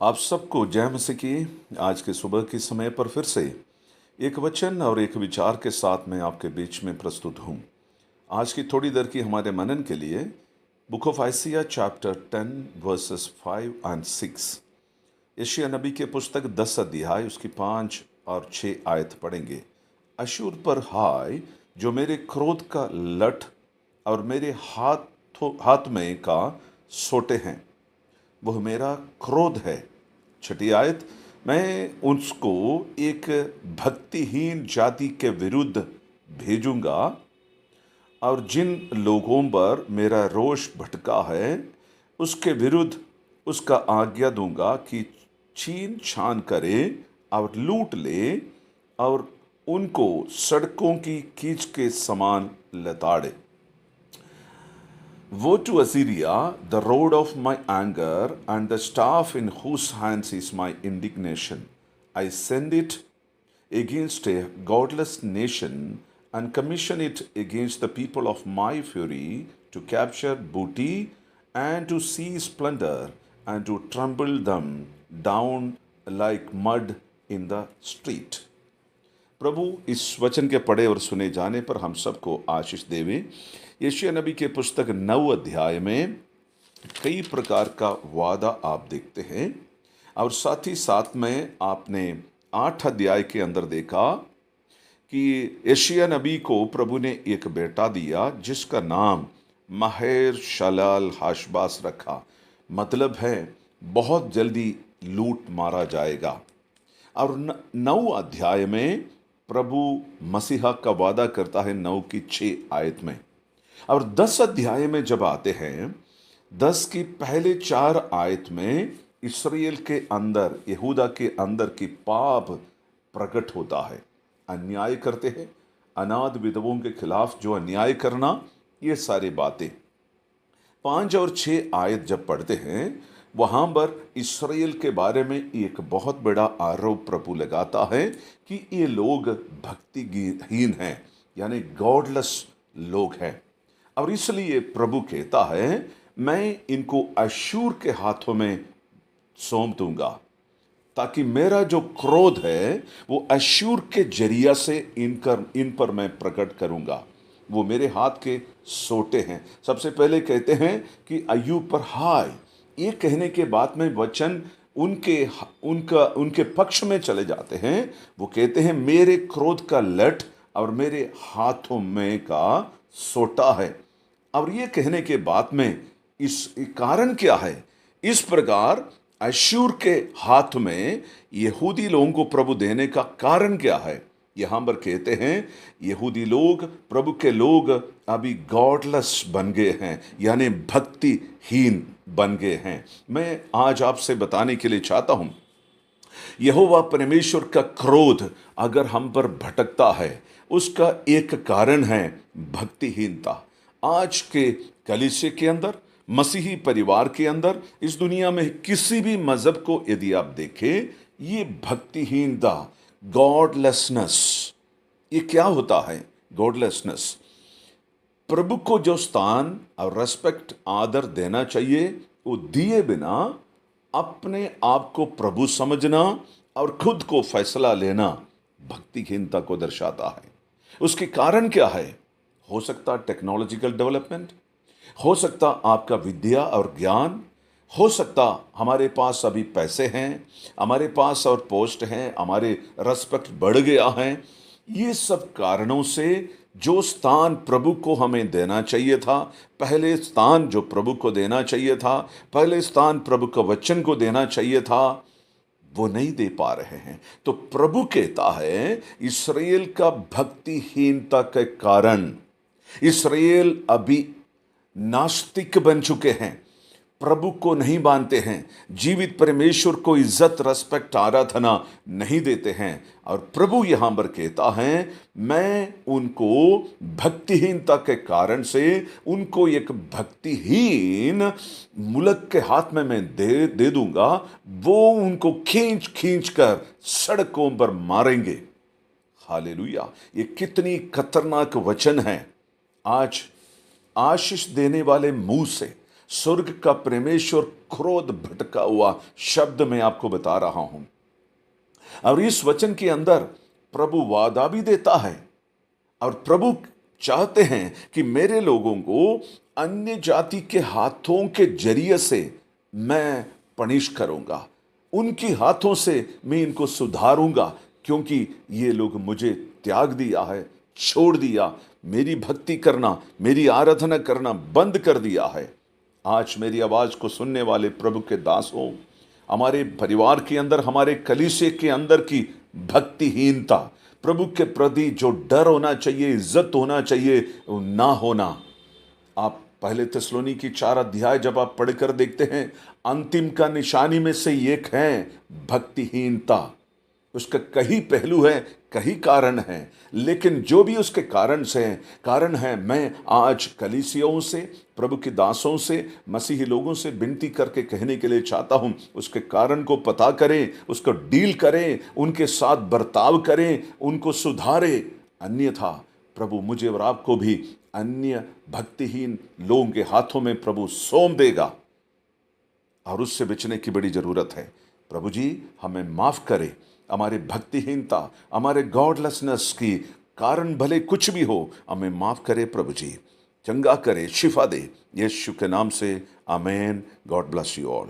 आप सबको जय मसीह की। आज के सुबह के समय पर फिर से एक वचन और एक विचार के साथ मैं आपके बीच में प्रस्तुत हूँ। आज की थोड़ी देर की हमारे मनन के लिए book of Isaiah chapter 10 verses 5 and 6, यशायाह नबी के पुस्तक 10 अध्याय उसकी 5 और 6 आयत पढ़ेंगे। अशूर पर हाय, जो मेरे क्रोध का लठ और मेरे हाथ में का सोटे हैं, वह मेरा क्रोध है। छठी आयत, मैं उसको एक भक्तिहीन जाति के विरुद्ध भेजूंगा और जिन लोगों पर मेरा रोष भटका है उसके विरुद्ध उसका आज्ञा दूंगा कि छीन छान करे और लूट ले और उनको सड़कों की कीच के समान लताड़े। Woe to Assyria, the rod of my anger, and the staff in whose hands is my indignation. I send it against a godless nation and commission it against the people of my fury to capture booty and to seize plunder and to trample them down like mud in the street. प्रभु इस वचन के पढ़े और सुने जाने पर हम सबको आशीष देवे। यशायाह नबी के पुस्तक 9 अध्याय में कई प्रकार का वादा आप देखते हैं और साथ ही साथ में आपने 8 अध्याय के अंदर देखा कि यशायाह नबी को प्रभु ने एक बेटा दिया जिसका नाम महेर शलाल हाशबास रखा। मतलब है बहुत जल्दी लूट मारा जाएगा। और 9 अध्याय में प्रभु मसीहा का वादा करता है 9 की 6 आयत में। और 10 अध्याय में जब आते हैं 10 की पहले 4 आयत में इस्राएल के अंदर, यहूदा के अंदर की पाप प्रकट होता है। अन्याय करते हैं, अनाथ विधवों के खिलाफ जो अन्याय करना, ये सारी बातें। 5 और 6 आयत जब पढ़ते हैं वहाँ पर इस्राएल के बारे में एक बहुत बड़ा आरोप प्रभु लगाता है कि ये लोग भक्तिहीन हैं, यानी गॉडलेस लोग हैं। और इसलिए प्रभु कहता है मैं इनको अशूर के हाथों में सौंप दूंगा, ताकि मेरा जो क्रोध है वो अशूर के जरिया से इन पर मैं प्रकट करूंगा। वो मेरे हाथ के सोटे हैं। सबसे पहले कहते हैं कि अय्यूब पर हाय। ये कहने के बाद में वचन उनके पक्ष में चले जाते हैं। वो कहते हैं मेरे क्रोध का लठ और मेरे हाथों में का सोटा है। और ये कहने के बाद में इस कारण क्या है? इस प्रकार अशूर के हाथ में यहूदी लोगों को प्रभु देने का कारण क्या है? यहां पर कहते हैं यहूदी लोग, प्रभु के लोग अभी गॉडलेस बन गए हैं, यानी भक्तिहीन बन गए हैं। मैं आज आपसे बताने के लिए चाहता हूं, यहोवा परमेश्वर का क्रोध अगर हम पर भटकता है उसका एक कारण है भक्तिहीनता। आज के कलीसिया के अंदर, मसीही परिवार के अंदर, इस दुनिया में किसी भी मजहब को यदि आप देखें, ये भक्तिहीनता, गॉडलेसनेस, ये क्या होता है? गॉडलेसनेस, प्रभु को जो स्थान और रेस्पेक्ट, आदर देना चाहिए वो दिए बिना अपने आप को प्रभु समझना और खुद को फैसला लेना भक्तिहीनता को दर्शाता है। उसके कारण क्या है? हो सकता टेक्नोलॉजिकल डेवलपमेंट, हो सकता आपका विद्या और ज्ञान, हो सकता हमारे पास अभी पैसे हैं, हमारे पास और पोस्ट हैं, हमारे रेस्पेक्ट बढ़ गया है। ये सब कारणों से जो स्थान प्रभु को हमें देना चाहिए था, पहले स्थान जो प्रभु को देना चाहिए था, पहले स्थान प्रभु का वचन को देना चाहिए था, वो नहीं दे पा रहे हैं। तो प्रभु कहता है इस्राएल का भक्तिहीनता के कारण इस्राएल अभी नास्तिक बन चुके हैं, प्रभु को नहीं मानते हैं, जीवित परमेश्वर को इज्जत, रेस्पेक्ट, आराधना नहीं देते हैं। और प्रभु यहां पर कहता है मैं उनको भक्तिहीनता के कारण से उनको एक भक्तिहीन मुल्क के हाथ में मैं दे दूंगा। वो उनको खींच खींच कर सड़कों पर मारेंगे। हालेलुया! ये कितनी खतरनाक वचन है। आज आशीष देने वाले मुंह से, स्वर्ग का परमेश्वर क्रोध भटका हुआ शब्द मैं आपको बता रहा हूं। और इस वचन के अंदर प्रभु वादा भी देता है, और प्रभु चाहते हैं कि मेरे लोगों को अन्य जाति के हाथों के जरिए से मैं पनिश करूंगा, उनकी हाथों से मैं इनको सुधारूंगा, क्योंकि ये लोग मुझे त्याग दिया है, छोड़ दिया, मेरी भक्ति करना, मेरी आराधना करना बंद कर दिया है। आज मेरी आवाज को सुनने वाले प्रभु के दास हो, हमारे परिवार के अंदर, हमारे कलीसिया के अंदर की भक्तिहीनता, प्रभु के प्रति जो डर होना चाहिए, इज्जत होना चाहिए, ना होना। आप पहले थिस्सलुनीकी 4 अध्याय जब आप पढ़कर देखते हैं, अंतिम का निशानी में से एक है भक्तिहीनता। उसका कई पहलू है, कई कारण हैं, लेकिन जो भी उसके कारण है, मैं आज कलीसियाओं से, प्रभु के दासों से, मसीही लोगों से विनती करके कहने के लिए चाहता हूं, उसके कारण को पता करें, उसको डील करें, उनके साथ बर्ताव करें, उनको सुधारें। अन्यथा प्रभु मुझे और आपको भी अन्य भक्तिहीन लोगों के हाथों में प्रभु सौंप देगा, और उससे बचने की बड़ी जरूरत है। प्रभु जी हमें माफ करे, हमारे भक्तिहीनता, हमारे गॉडलेसनेस की कारण भले कुछ भी हो, हमें माफ करे प्रभु जी, चंगा करे, शिफा दे, यीशु के नाम से आमेन। God bless you all.